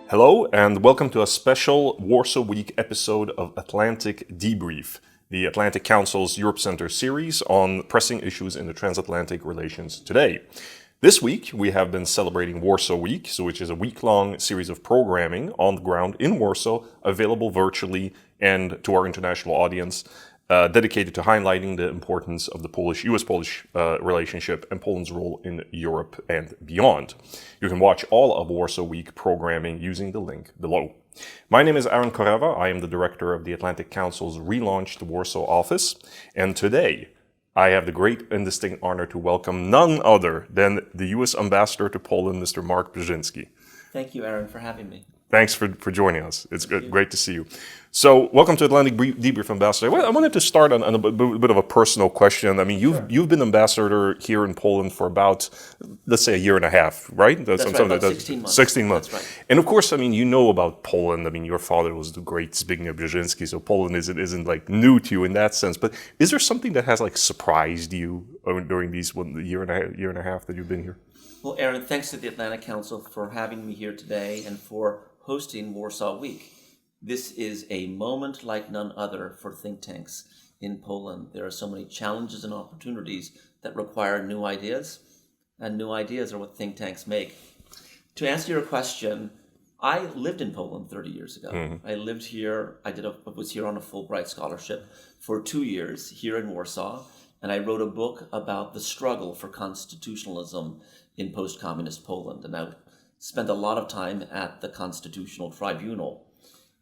Hello, and welcome to a special Warsaw Week episode of Atlantic Debrief, the Atlantic Council's Europe Center series on pressing issues in the transatlantic relations today. This week, we have been celebrating Warsaw Week, which is a week-long series of programming on the ground in Warsaw, available virtually and to our international audience, dedicated to highlighting the importance of the US-Polish relationship and Poland's role in Europe and beyond. You can watch all of Warsaw Week programming using the link below. My name is Korewa. I am the director of the Atlantic Council's relaunched Warsaw office, and today I have the great and distinct honor to welcome none other than the U.S. Ambassador to Poland, Mr. Mark Brzezinski. Thank you, Aaron, for having me. Thanks for joining us. It's great to see you. So, welcome to Atlantic Debrief, Ambassador. Well, I wanted to start on a bit of a personal question. I mean, you've been ambassador here in Poland for about, let's say, a year and a half, right? That's right, about 16 months. 16 months. That's right. And of course, I mean, you know about Poland. I mean, your father was the great Zbigniew Brzezinski, so Poland isn't like new to you in that sense. But is there something that has like surprised you during these year and a half that you've been here? Well, Aaron, thanks to the Atlantic Council for having me here today and for hosting Warsaw Week. This is a moment like none other for think tanks in Poland. There are so many challenges and opportunities that require new ideas, and new ideas are what think tanks make. To answer your question, I lived in Poland 30 years ago. Mm-hmm. I lived here. I was here on a Fulbright scholarship for 2 years here in Warsaw, and I wrote a book about the struggle for constitutionalism in post-communist Poland. And I spent a lot of time at the Constitutional Tribunal.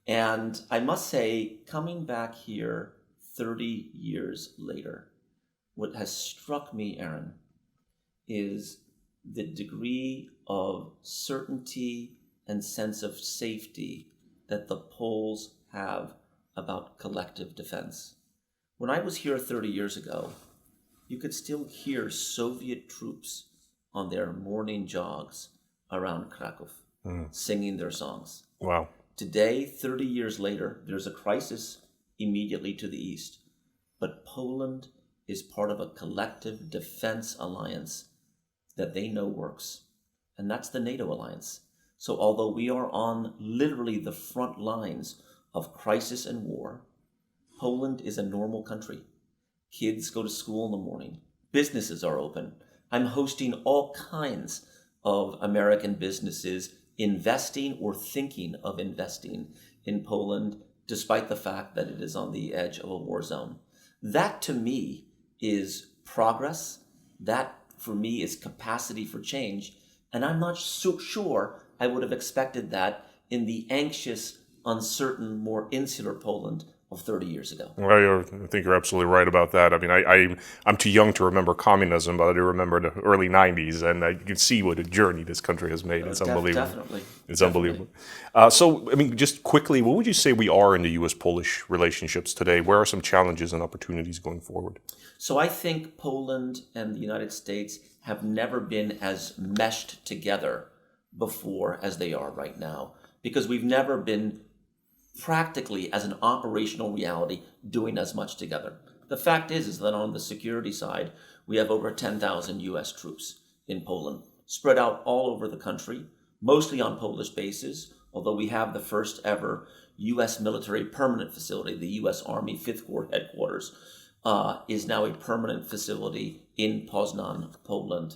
And I must say, coming back here 30 years later, what has struck me, Aaron, is the degree of certainty and sense of safety that the Poles have about collective defense. When I was here 30 years ago, you could still hear Soviet troops on their morning jogs around Krakow, singing their songs. Wow. Today, 30 years later, there's a crisis immediately to the east, but Poland is part of a collective defense alliance that they know works, and that's the NATO alliance. So although we are on literally the front lines of crisis and war, Poland is a normal country. Kids go to school in the morning. Businesses are open. I'm hosting all kinds of American businesses investing or thinking of investing in Poland, despite the fact that it is on the edge of a war zone. That, to me, is progress. That, for me, is capacity for change. And I'm not so sure I would have expected that in the anxious, uncertain, more insular Poland of 30 years ago. Well, I think you're absolutely right about that. I mean, I'm too young to remember communism, but I do remember the early 90s, and you can see what a journey this country has made. It's unbelievable. Definitely. It's unbelievable. So, I mean, just quickly, what would you say we are in the U.S.-Polish relationships today? Where are some challenges and opportunities going forward? So I think Poland and the United States have never been as meshed together before as they are right now, because we've never been practically as an operational reality doing as much together. The fact is that on the security side, we have over 10,000 U.S. troops in Poland, spread out all over the country, mostly on Polish bases, although we have the first ever U.S. military permanent facility. The U.S. Army 5th Corps headquarters is now a permanent facility in Poznan, Poland.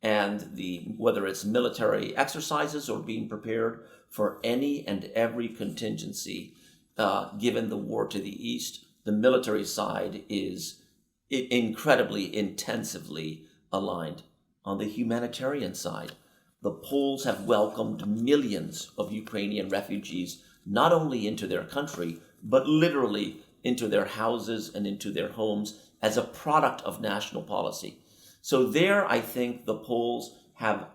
And whether it's military exercises or being prepared for any and every contingency, given the war to the east, the military side is incredibly intensively aligned. On the humanitarian side, the Poles have welcomed millions of Ukrainian refugees, not only into their country, but literally into their houses and into their homes as a product of national policy. So there, I think the Poles have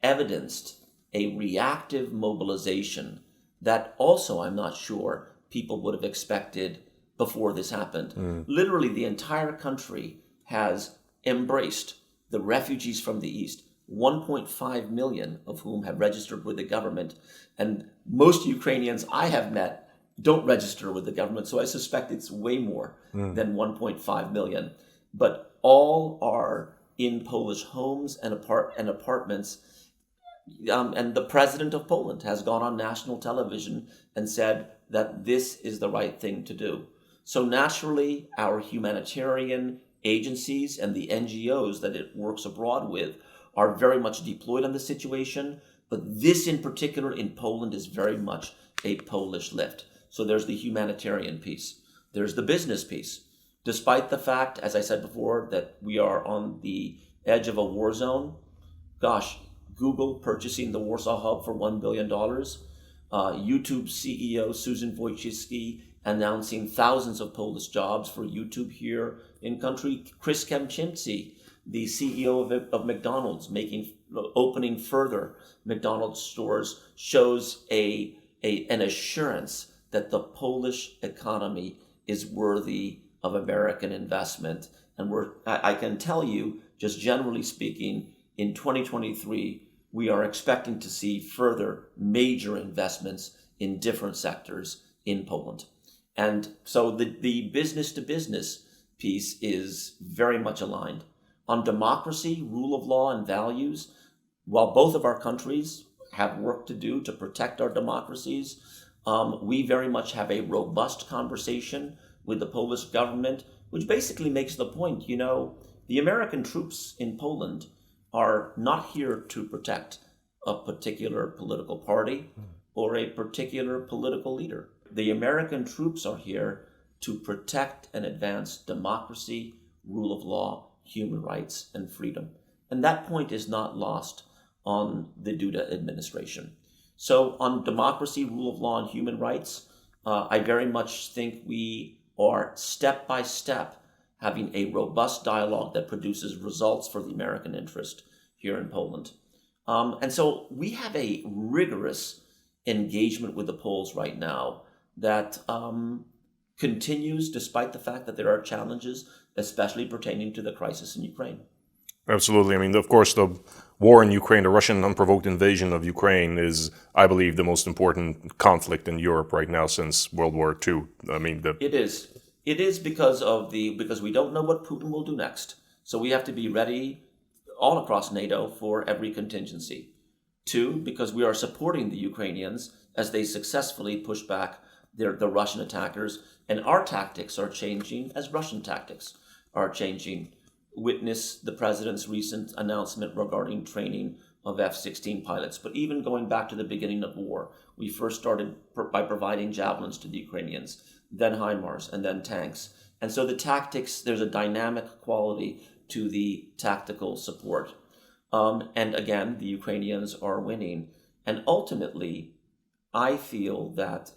evidenced a reactive mobilization that also I'm not sure people would have expected before this happened. Literally, the entire country has embraced the refugees from the East, 1.5 million of whom have registered with the government. And most Ukrainians I have met don't register with the government, so I suspect it's way more than 1.5 million. But all are in Polish homes and apartments And the president of Poland has gone on national television and said that this is the right thing to do. So naturally, our humanitarian agencies and the NGOs that it works abroad with are very much deployed on the situation. But this in particular in Poland is very much a Polish lift. So there's the humanitarian piece. There's the business piece. Despite the fact, as I said before, that we are on the edge of a war zone, gosh, Google purchasing the Warsaw hub for $1 billion, YouTube CEO Susan Wojcicki announcing thousands of Polish jobs for YouTube here in country, Chris Kempczinski, the CEO of McDonald's, opening further McDonald's stores, shows an assurance that the Polish economy is worthy of American investment. And I can tell you, just generally speaking, in 2023, we are expecting to see further major investments in different sectors in Poland. And so the business to business piece is very much aligned. On democracy, rule of law, and values, while both of our countries have work to do to protect our democracies, we very much have a robust conversation with the Polish government, which basically makes the point, the American troops in Poland are not here to protect a particular political party or a particular political leader. The American troops are here to protect and advance democracy, rule of law, human rights, and freedom. And that point is not lost on the Duda administration. So on democracy, rule of law, and human rights, I very much think we are step by step having a robust dialogue that produces results for the American interest here in Poland. And so we have a rigorous engagement with the Poles right now that continues despite the fact that there are challenges, especially pertaining to the crisis in Ukraine. Absolutely. I mean, of course, the war in Ukraine, the Russian unprovoked invasion of Ukraine is, I believe, the most important conflict in Europe right now since World War II. I mean, It is. It is because we don't know what Putin will do next. So we have to be ready all across NATO for every contingency. Two, because we are supporting the Ukrainians as they successfully push back the Russian attackers, and our tactics are changing as Russian tactics are changing. Witness the president's recent announcement regarding training of F-16 pilots. But even going back to the beginning of the war, we first started by providing javelins to the Ukrainians, then HIMARS, and then tanks. And so the tactics, there's a dynamic quality to the tactical support. And again, the Ukrainians are winning. And ultimately, I feel that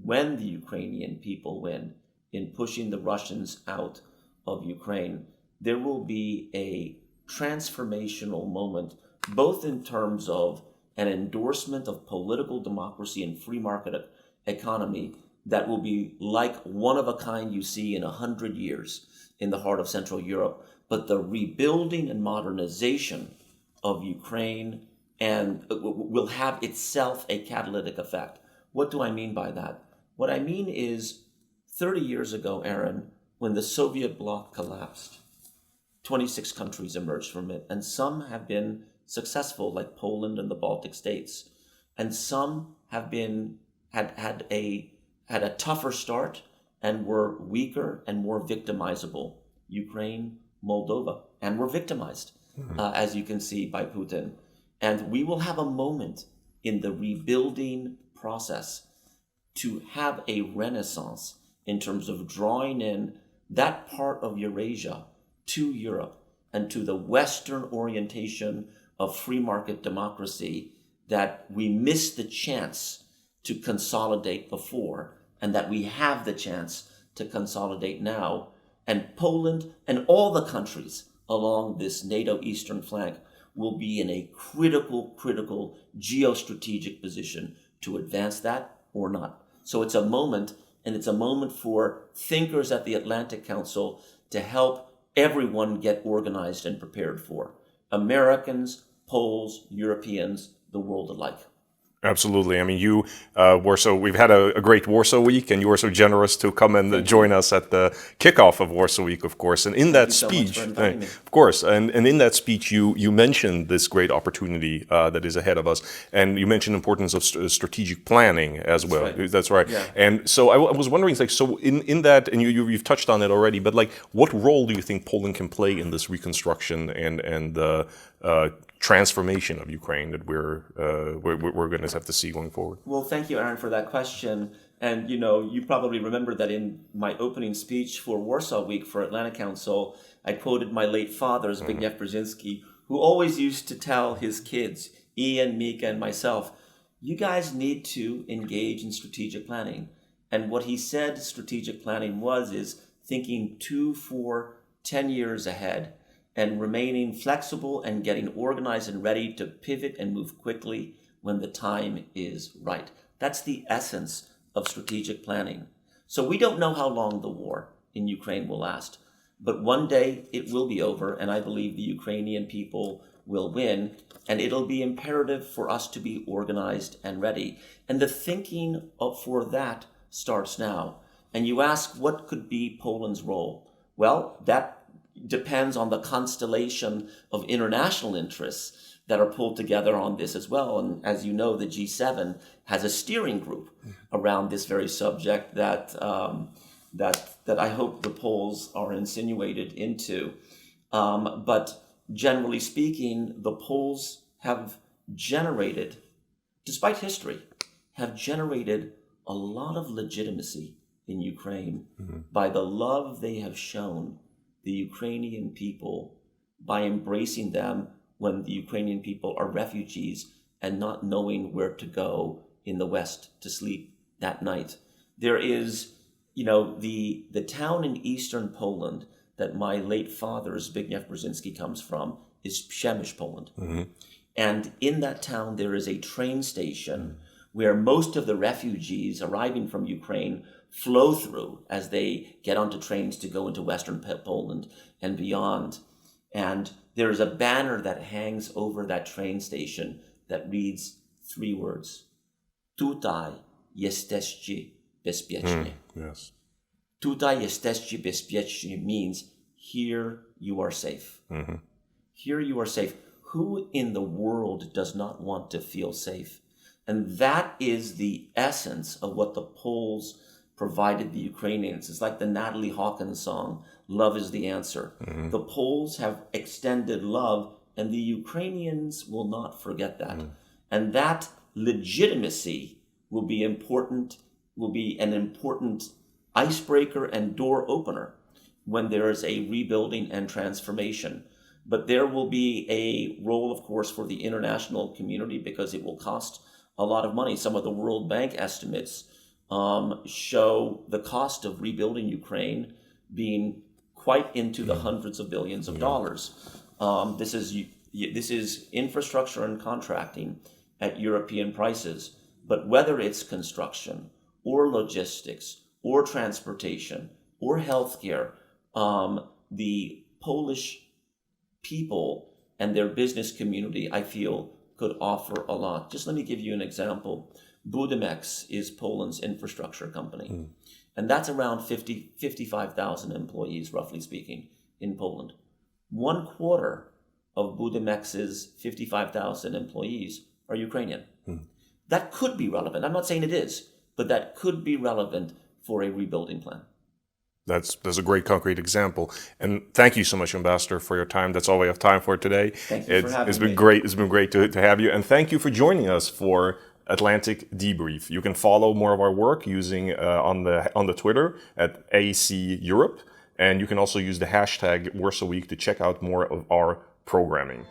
when the Ukrainian people win in pushing the Russians out of Ukraine, there will be a transformational moment, both in terms of an endorsement of political democracy and free market economy that will be like one of a kind you see in 100 years in the heart of Central Europe, but the rebuilding and modernization of Ukraine and will have itself a catalytic effect. What do I mean by that? What I mean is 30 years ago, Aaron, when the Soviet bloc collapsed, 26 countries emerged from it, and some have been successful, like Poland and the Baltic states, and some have had a tougher start and were weaker and more victimizable. Ukraine, Moldova, and were victimized, as you can see, by Putin. And we will have a moment in the rebuilding process to have a renaissance in terms of drawing in that part of Eurasia to Europe and to the Western orientation of free market democracy that we missed the chance to consolidate before, and that we have the chance to consolidate now. And Poland and all the countries along this NATO eastern flank will be in a critical geostrategic position to advance that or not. So it's a moment, and it's a moment for thinkers at the Atlantic Council to help everyone get organized and prepared for. Americans, Poles, Europeans, the world alike. Absolutely. I mean, you were we've had a great Warsaw Week, and you were so generous to come and join us at the kickoff of Warsaw Week, of course. And in Thank that you so much speech, for inviting me. of course, and in that speech, you mentioned this great opportunity that is ahead of us, and you mentioned importance of strategic planning as well. right. That's right. Yeah. And so I was wondering, like, so in that, and you've touched on it already, but like, what role do you think Poland can play in this reconstruction and transformation of Ukraine that we're going to have to see going forward? Well, thank you, Aaron, for that question. And you probably remember that in my opening speech for Warsaw Week for Atlantic Council, I quoted my late father, Zbigniew Brzezinski, who always used to tell his kids, Ian, Mika, and myself, you guys need to engage in strategic planning. And what he said strategic planning is thinking 2, 4, 10 years ahead and remaining flexible and getting organized and ready to pivot and move quickly when the time is right. That's the essence of strategic planning. So we don't know how long the war in Ukraine will last, but one day it will be over, and I believe the Ukrainian people will win, and it'll be imperative for us to be organized and ready. And the thinking for that starts now. And you ask, what could be Poland's role? Well, that depends on the constellation of international interests that are pulled together on this as well. And as you know, the G7 has a steering group around this very subject that I hope the Poles are insinuated into. But generally speaking, the Poles have generated, despite history, have generated a lot of legitimacy in Ukraine by the love they have shown the Ukrainian people by embracing them when the Ukrainian people are refugees and not knowing where to go in the West to sleep that night. There is, the town in eastern Poland that my late father, Zbigniew Brzezinski, comes from is Przemyśl, Poland. And in that town, there is a train station where most of the refugees arriving from Ukraine flow through as they get onto trains to go into Western Poland and beyond. And there is a banner that hangs over that train station that reads 3 words. Tutaj jesteście bezpieczni. Yes. Tutaj jesteście bezpieczni means here you are safe. Here you are safe. Who in the world does not want to feel safe? And that is the essence of what the Poles provided the Ukrainians. It's like the Natalie Hawkins song, Love is the Answer. The Poles have extended love, and the Ukrainians will not forget that. And that legitimacy will be important, will be an important icebreaker and door opener when there is a rebuilding and transformation. But there will be a role, of course, for the international community because it will cost a lot of money. Some of the World Bank estimates show the cost of rebuilding Ukraine being quite into the hundreds of billions of dollars. This is infrastructure and contracting at European prices. But whether it's construction or logistics or transportation or healthcare, the Polish people and their business community, I feel, could offer a lot. Just let me give you an example. Budimex is Poland's infrastructure company. And that's around 55,000 employees, roughly speaking, in Poland. 1/4 of Budimex's 55,000 employees are Ukrainian. That could be relevant. I'm not saying it is, but that could be relevant for a rebuilding plan. That's a great concrete example. And thank you so much, Ambassador, for your time. That's all we have time for today. Thank you for having It's me. been great. It's been great to have you. And thank you for joining us for Atlantic Debrief. You can follow more of our work using on the Twitter at AC Europe. And you can also use the hashtag Warsaw Week to check out more of our programming.